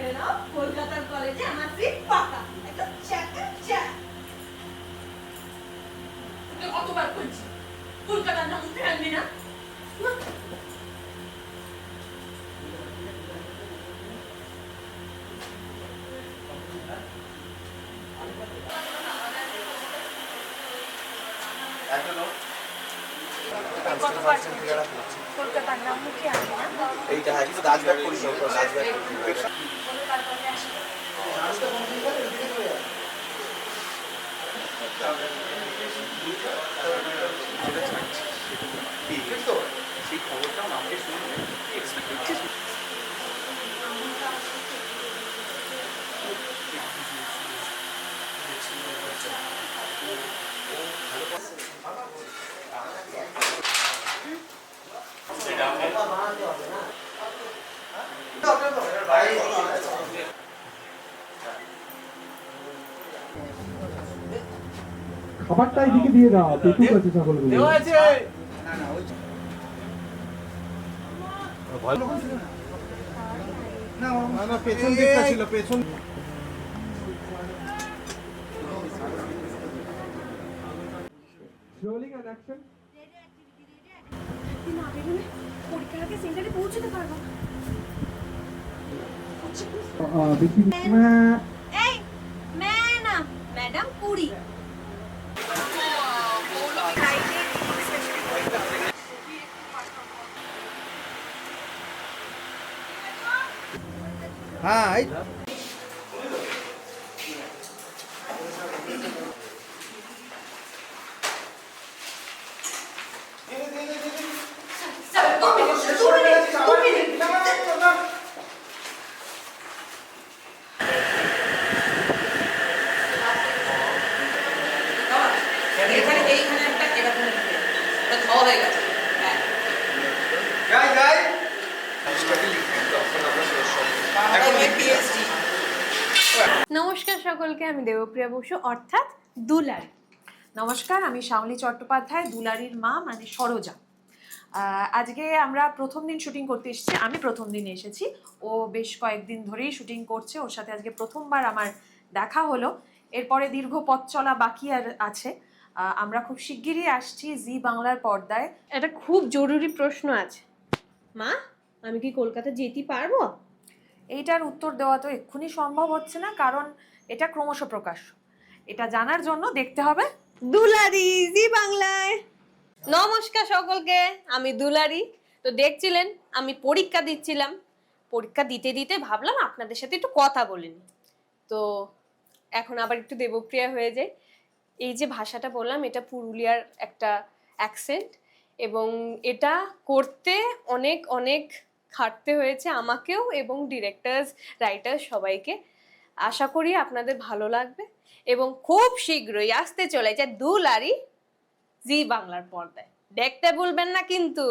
ধরে নাও কলকাতার কলেজে আমার সিট পাকা একদম চাকা চাক তুই কতবার বলছি কলকাতার নাম উঠে আনবি না কলকাতার নাম মুখে আনবি না এইটা হ্যাঁ কিছু রাজব্যাগ করিস রাজব্যাগ সেই খবরটাও আমাকে শুনে খাবারটা এদিকে দিয়ে দাও পেটুক আছে ছাগলগুলো না পেছন দিকটা ছিল পেছন রোলিং অ্যান্ড অ্যাকশন না বেরোলে পরীক্ষার আগে সেন্টারে পৌঁছতে পারবো না বেশি এই না ম্যাডাম কুড়ি হ্যাঁ এইখানে একটা এরকম খাওয়া হয়ে গেছে নমস্কার সকলকে, আমি দেবপ্রিয়া বসু অর্থাৎ দুলারি। নমস্কার, আমি শাওলি চট্টোপাধ্যায়, দুলারির মা মানে সরোজা। আজকে আমরা প্রথম দিন শুটিং করতে এসেছি, আমি প্রথম দিন এসেছি, ও বেশ কয়েকদিন ধরেই শুটিং করছে। ওর সাথে আজকে প্রথমবার আমার দেখা হলো। এরপরে দীর্ঘ পথ চলা বাকি আর আছে। আমরা খুব শিগগিরই আসছি জি বাংলার পর্দায়। একটা খুব জরুরি প্রশ্ন আছে মা, আমি কি কলকাতা যেতে পারবো? এইটার উত্তর দেওয়া তো এক্ষুনি সম্ভব হচ্ছে না, কারণ এটা ক্রমশ প্রকাশ্য। এটা জানার জন্য দেখতে হবে দুলারি জি বাংলায়। নমস্কার সকলকে, আমি দুলারি। তো দেখছিলেন আমি পরীক্ষা দিচ্ছিলাম, পরীক্ষা দিতে দিতে ভাবলাম আপনাদের সাথে একটু কথা বলিনি। তো এখন আবার একটু দেবপ্রিয়া হয়ে যায়। এই যে ভাষাটা বললাম, এটা পুরুলিয়ার একটা অ্যাকসেন্ট, এবং এটা করতে অনেক অনেক খাটতে হয়েছে আমাকেও এবং ডিরেক্টরস রাইটার্স সবাইকে। আশা করি আপনাদের ভালো লাগবে এবং খুব শীঘ্রই আসতে চলেছে দুলারি জি বাংলার পর্দায়। দেখতে ভুলবেন না কিন্তু।